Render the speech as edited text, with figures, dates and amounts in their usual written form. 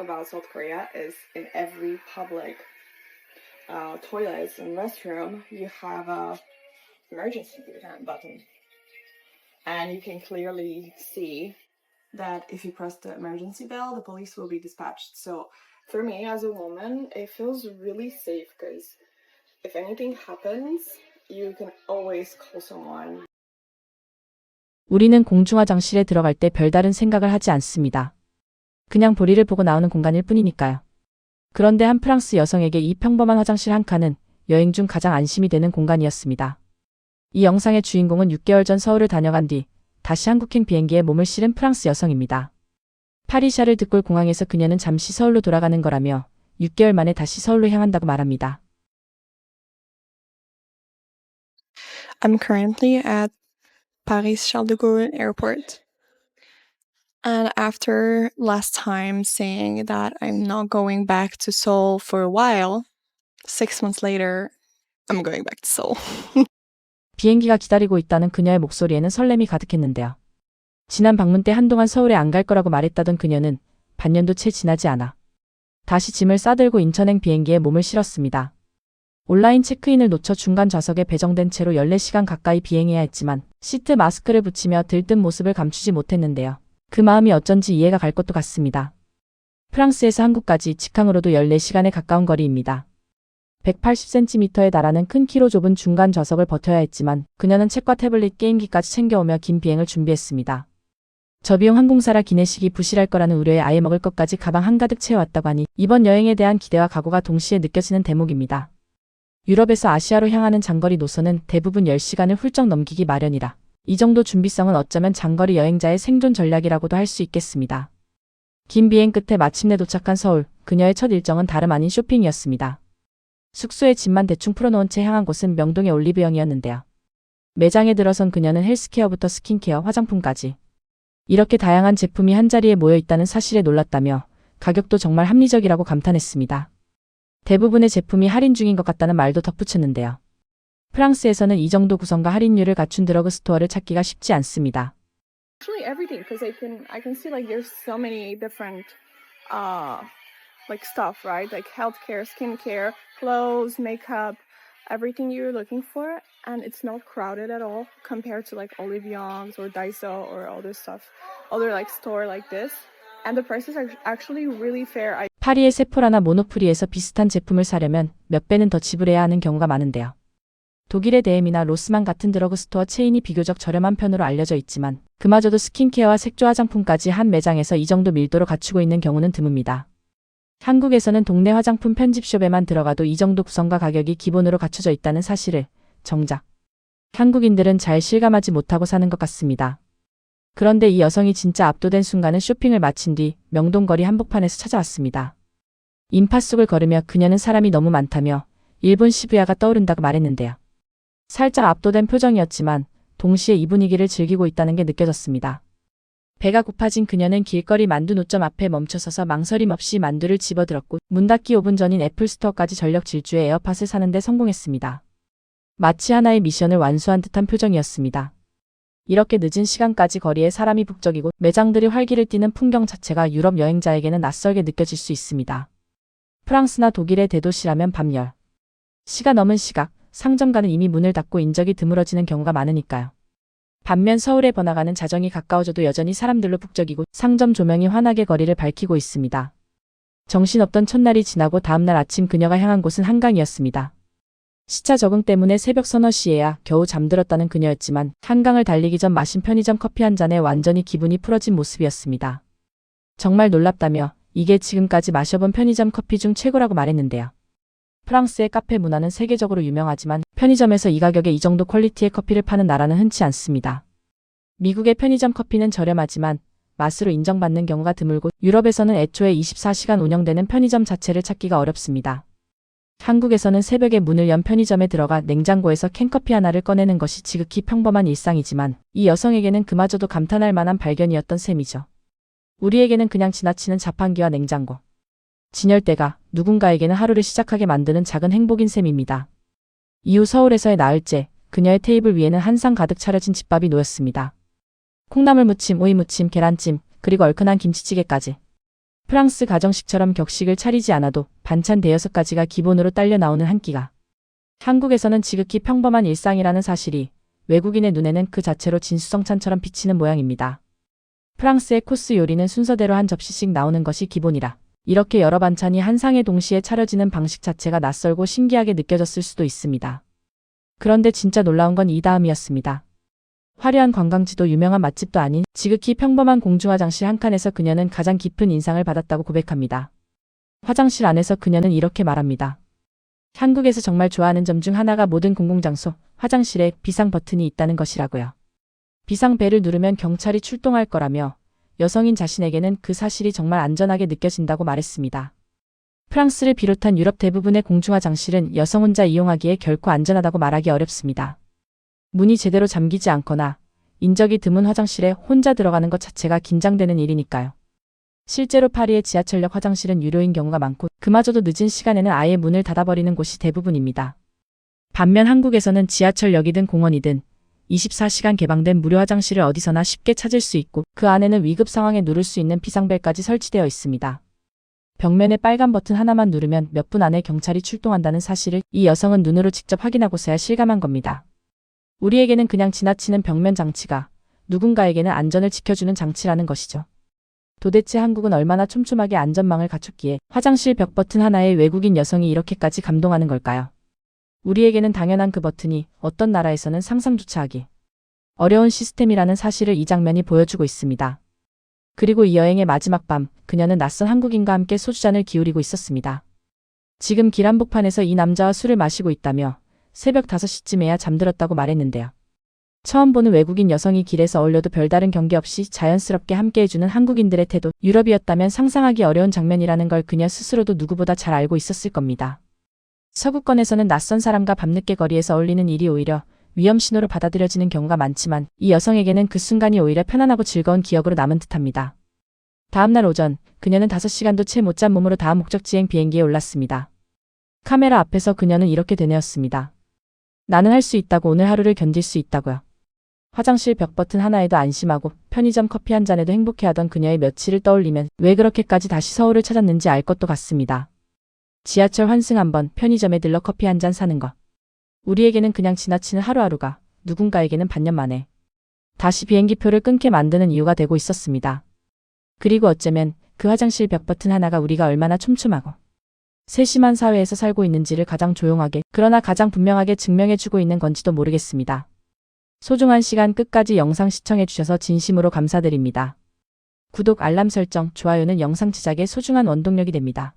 about South Korea is in every public toilets and restroom, you have a emergency button. And you can clearly see that if you press the emergency bell, the police will be dispatched. So for me as a woman, it feels really safe because if anything happens, you can always call someone. 우리는 공중화장실에 들어갈 때 별다른 생각을 하지 않습니다. 그냥 볼일을 보고 나오는 공간일 뿐이니까요. 그런데 한 프랑스 여성에게 이 평범한 화장실 한 칸은 여행 중 가장 안심이 되는 공간이었습니다. 이 영상의 주인공은 6개월 전 서울을 다녀간 뒤 다시 한국행 비행기에 몸을 실은 프랑스 여성입니다. 파리샤를 드골 공항에서 그녀는 잠시 서울로 돌아가는 거라며 6개월 만에 다시 서울로 향한다고 말합니다. I'm currently at Paris Charles de Gaulle Airport. And after last time saying that I'm not going back to Seoul for a while, 6 months later, I'm going back to Seoul. 비행기가 기다리고 있다는 그녀의 목소리에는 설렘이 가득했는데요. 지난 방문 때 한동안 서울에 안 갈 거라고 말했다던 그녀는 반년도 채 지나지 않아 다시 짐을 싸들고 인천행 비행기에 몸을 실었습니다. 온라인 체크인을 놓쳐 중간 좌석에 배정된 채로 14시간 가까이 비행해야 했지만 시트 마스크를 붙이며 들뜬 모습을 감추지 못했는데요. 그 마음이 어쩐지 이해가 갈 것도 같습니다. 프랑스에서 한국까지 직항으로도 14시간에 가까운 거리입니다. 180cm에 달하는 큰 키로 좁은 중간 좌석을 버텨야 했지만 그녀는 책과 태블릿 게임기까지 챙겨오며 긴 비행을 준비했습니다. 저비용 항공사라 기내식이 부실할 거라는 우려에 아예 먹을 것까지 가방 한가득 채워왔다고 하니 이번 여행에 대한 기대와 각오가 동시에 느껴지는 대목입니다. 유럽에서 아시아로 향하는 장거리 노선은 대부분 10시간을 훌쩍 넘기기 마련이라 이 정도 준비성은 어쩌면 장거리 여행자의 생존 전략이라고도 할 수 있겠습니다. 긴 비행 끝에 마침내 도착한 서울, 그녀의 첫 일정은 다름 아닌 쇼핑이었습니다. 숙소에 짐만 대충 풀어놓은 채 향한 곳은 명동의 올리브영이었는데요. 매장에 들어선 그녀는 헬스케어부터 스킨케어, 화장품까지 이렇게 다양한 제품이 한자리에 모여 있다는 사실에 놀랐다며 가격도 정말 합리적이라고 감탄했습니다. 대부분의 제품이 할인 중인 것 같다는 말도 덧붙였는데요. 프랑스에서는 이 정도 구성과 할인율을 갖춘 드러그 스토어를 찾기가 쉽지 않습니다. Actually everything, because I can see like there's so many different like stuff, right? Like healthcare, skincare, clothes, makeup, everything you're looking for, and it's not crowded at all compared to like Olive Young's or Daiso or other stuff, other like store like this. And the prices are actually really fair. 파리의 세포라나 모노프리에서 비슷한 제품을 사려면 몇 배는 더 지불해야 하는 경우가 많은데요. 독일의 데엠이나 로스만 같은 드러그 스토어 체인이 비교적 저렴한 편으로 알려져 있지만 그마저도 스킨케어와 색조 화장품까지 한 매장에서 이 정도 밀도로 갖추고 있는 경우는 드뭅니다. 한국에서는 동네 화장품 편집숍에만 들어가도 이 정도 구성과 가격이 기본으로 갖춰져 있다는 사실을 정작 한국인들은 잘 실감하지 못하고 사는 것 같습니다. 그런데 이 여성이 진짜 압도된 순간은 쇼핑을 마친 뒤 명동거리 한복판에서 찾아왔습니다. 인파 속을 걸으며 그녀는 사람이 너무 많다며 일본 시부야가 떠오른다고 말했는데요. 살짝 압도된 표정이었지만 동시에 이 분위기를 즐기고 있다는 게 느껴졌습니다. 배가 고파진 그녀는 길거리 만두 노점 앞에 멈춰서서 망설임 없이 만두를 집어들었고 문 닫기 5분 전인 애플스토어까지 전력 질주해 에어팟을 사는 데 성공했습니다. 마치 하나의 미션을 완수한 듯한 표정이었습니다. 이렇게 늦은 시간까지 거리에 사람이 북적이고 매장들이 활기를 띠는 풍경 자체가 유럽 여행자에게는 낯설게 느껴질 수 있습니다. 프랑스나 독일의 대도시라면 밤 10시가 넘은 시각, 상점가는 이미 문을 닫고 인적이 드물어지는 경우가 많으니까요. 반면 서울에 번화가는 자정이 가까워져도 여전히 사람들로 북적이고 상점 조명이 환하게 거리를 밝히고 있습니다. 정신없던 첫날이 지나고 다음날 아침 그녀가 향한 곳은 한강이었습니다. 시차 적응 때문에 새벽 서너 시에야 겨우 잠들었다는 그녀였지만 한강을 달리기 전 마신 편의점 커피 한 잔에 완전히 기분이 풀어진 모습이었습니다. 정말 놀랍다며 이게 지금까지 마셔본 편의점 커피 중 최고라고 말했는데요. 프랑스의 카페 문화는 세계적으로 유명하지만 편의점에서 이 가격에 이 정도 퀄리티의 커피를 파는 나라는 흔치 않습니다. 미국의 편의점 커피는 저렴하지만 맛으로 인정받는 경우가 드물고 유럽에서는 애초에 24시간 운영되는 편의점 자체를 찾기가 어렵습니다. 한국에서는 새벽에 문을 연 편의점에 들어가 냉장고에서 캔커피 하나를 꺼내는 것이 지극히 평범한 일상이지만 이 여성에게는 그마저도 감탄할 만한 발견이었던 셈이죠. 우리에게는 그냥 지나치는 자판기와 냉장고, 진열대가 누군가에게는 하루를 시작하게 만드는 작은 행복인 셈입니다. 이후 서울에서의 나흘째, 그녀의 테이블 위에는 한 상 가득 차려진 집밥이 놓였습니다. 콩나물 무침, 오이 무침, 계란찜, 그리고 얼큰한 김치찌개까지. 프랑스 가정식처럼 격식을 차리지 않아도 반찬 대여섯 가지가 기본으로 딸려 나오는 한 끼가 한국에서는 지극히 평범한 일상이라는 사실이 외국인의 눈에는 그 자체로 진수성찬처럼 비치는 모양입니다. 프랑스의 코스 요리는 순서대로 한 접시씩 나오는 것이 기본이라 이렇게 여러 반찬이 한 상에 동시에 차려지는 방식 자체가 낯설고 신기하게 느껴졌을 수도 있습니다. 그런데 진짜 놀라운 건 이 다음이었습니다. 화려한 관광지도 유명한 맛집도 아닌 지극히 평범한 공중화장실 한 칸에서 그녀는 가장 깊은 인상을 받았다고 고백합니다. 화장실 안에서 그녀는 이렇게 말합니다. 한국에서 정말 좋아하는 점 중 하나가 모든 공공장소, 화장실에 비상 버튼이 있다는 것이라고요. 비상벨을 누르면 경찰이 출동할 거라며 여성인 자신에게는 그 사실이 정말 안전하게 느껴진다고 말했습니다. 프랑스를 비롯한 유럽 대부분의 공중화장실은 여성 혼자 이용하기에 결코 안전하다고 말하기 어렵습니다. 문이 제대로 잠기지 않거나 인적이 드문 화장실에 혼자 들어가는 것 자체가 긴장되는 일이니까요. 실제로 파리의 지하철역 화장실은 유료인 경우가 많고 그마저도 늦은 시간에는 아예 문을 닫아버리는 곳이 대부분입니다. 반면 한국에서는 지하철역이든 공원이든 24시간 개방된 무료 화장실을 어디서나 쉽게 찾을 수 있고 그 안에는 위급 상황에 누를 수 있는 비상벨까지 설치되어 있습니다. 벽면에 빨간 버튼 하나만 누르면 몇 분 안에 경찰이 출동한다는 사실을 이 여성은 눈으로 직접 확인하고서야 실감한 겁니다. 우리에게는 그냥 지나치는 벽면 장치가 누군가에게는 안전을 지켜주는 장치라는 것이죠. 도대체 한국은 얼마나 촘촘하게 안전망을 갖췄기에 화장실 벽 버튼 하나에 외국인 여성이 이렇게까지 감동하는 걸까요? 우리에게는 당연한 그 버튼이 어떤 나라에서는 상상조차 하기 어려운 시스템이라는 사실을 이 장면이 보여주고 있습니다. 그리고 이 여행의 마지막 밤, 그녀는 낯선 한국인과 함께 소주잔을 기울이고 있었습니다. 지금 길 한복판에서 이 남자와 술을 마시고 있다며 새벽 5시쯤에야 잠들었다고 말했는데요. 처음 보는 외국인 여성이 길에서 어울려도 별다른 경계 없이 자연스럽게 함께해주는 한국인들의 태도, 유럽이었다면 상상하기 어려운 장면이라는 걸 그녀 스스로도 누구보다 잘 알고 있었을 겁니다. 서구권에서는 낯선 사람과 밤늦게 거리에서 어울리는 일이 오히려 위험 신호로 받아들여지는 경우가 많지만 이 여성에게는 그 순간이 오히려 편안하고 즐거운 기억으로 남은 듯합니다. 다음날 오전, 그녀는 5시간도 채 못 잔 몸으로 다음 목적지행 비행기에 올랐습니다. 카메라 앞에서 그녀는 이렇게 되뇌었습니다. 나는 할 수 있다고, 오늘 하루를 견딜 수 있다고요. 화장실 벽 버튼 하나에도 안심하고 편의점 커피 한 잔에도 행복해하던 그녀의 며칠을 떠올리면 왜 그렇게까지 다시 서울을 찾았는지 알 것도 같습니다. 지하철 환승 한번, 편의점에 들러 커피 한 잔 사는 것. 우리에게는 그냥 지나치는 하루하루가 누군가에게는 반년 만에 다시 비행기표를 끊게 만드는 이유가 되고 있었습니다. 그리고 어쩌면 그 화장실 벽 버튼 하나가 우리가 얼마나 촘촘하고 세심한 사회에서 살고 있는지를 가장 조용하게 그러나 가장 분명하게 증명해주고 있는 건지도 모르겠습니다. 소중한 시간 끝까지 영상 시청해주셔서 진심으로 감사드립니다. 구독, 알람 설정, 좋아요는 영상 제작에 소중한 원동력이 됩니다.